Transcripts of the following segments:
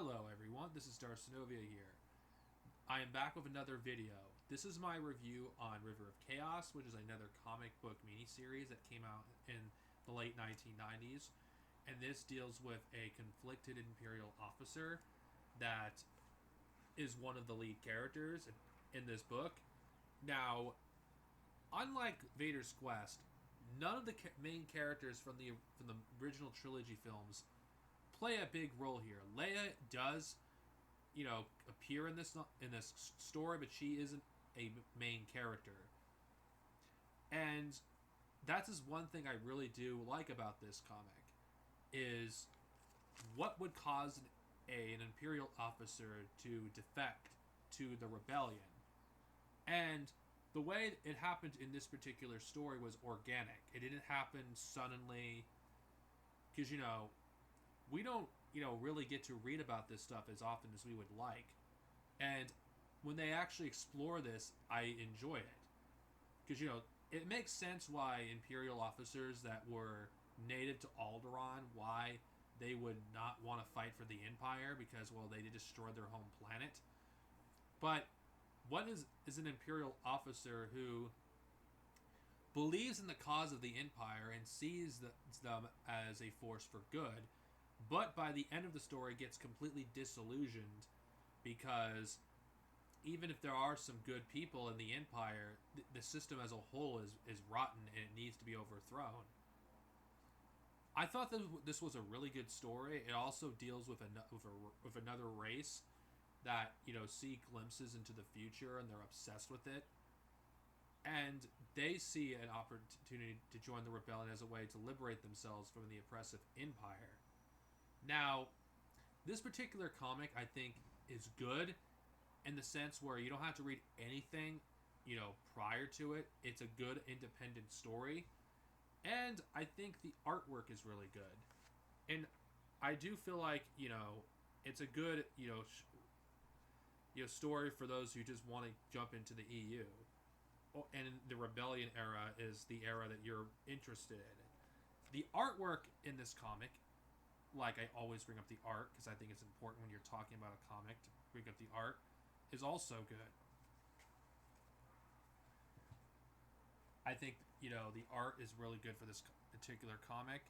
Hello everyone, this is Darcinovia here. I am back with another video. This is my review on River of Chaos, which is another comic book miniseries that came out in the late 1990s. And this deals with a conflicted Imperial officer that is one of the lead characters in this book. Now, unlike Vader's Quest, none of the main characters from the original trilogy films play a big role here. Leia does, appear in this story, but she isn't a main character. And that's just one thing I really do like about this comic is what would cause an Imperial officer to defect to the rebellion. And the way it happened in this particular story was organic. It didn't happen suddenly because we don't really get to read about this stuff as often as we would like. And when they actually explore this, I enjoy it because it makes sense why Imperial officers that were native to Alderaan, why they would not want to fight for the Empire because, well, they destroyed their home planet. But what is an Imperial officer who believes in the cause of the Empire and sees them as a force for good, but by the end of the story gets completely disillusioned because even if there are some good people in the Empire, the system as a whole is rotten and it needs to be overthrown. I thought that this was a really good story. It also deals with another race that see glimpses into the future and they're obsessed with it, and they see an opportunity to join the rebellion as a way to liberate themselves from the oppressive Empire. Now, this particular comic I think is good in the sense where you don't have to read anything prior to it. It's a good independent story, and I think the artwork is really good. And I do feel like it's a good story for those who just want to jump into the EU. And the Rebellion era is the era that you're interested in. The artwork in this comic, like I always bring up the art because I think it's important when you're talking about a comic to bring up the art, is also good. I think the art is really good for this particular comic.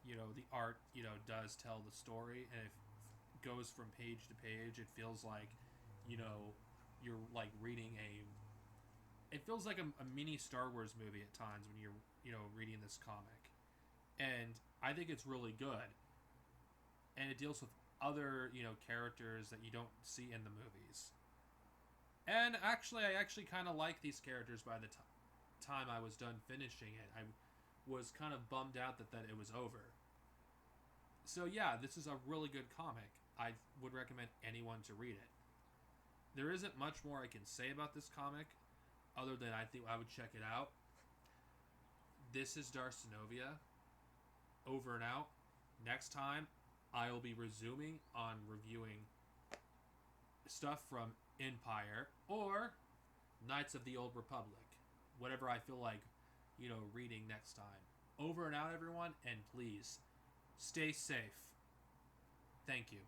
The art does tell the story, and it goes from page to page. It feels like you're like reading it feels like a mini Star Wars movie at times when you're reading this comic, and I think it's really good. And it deals with other characters that you don't see in the movies. And I actually kind of like these characters by the time I was done finishing it. I was kind of bummed out that it was over. So yeah, this is a really good comic. I would recommend anyone to read it. There isn't much more I can say about this comic other than I think I would check it out. This is Darcinovia. Over and out. Next time, I will be resuming on reviewing stuff from Empire or Knights of the Old Republic. Whatever I feel like, reading next time. Over and out, everyone, and please, stay safe. Thank you.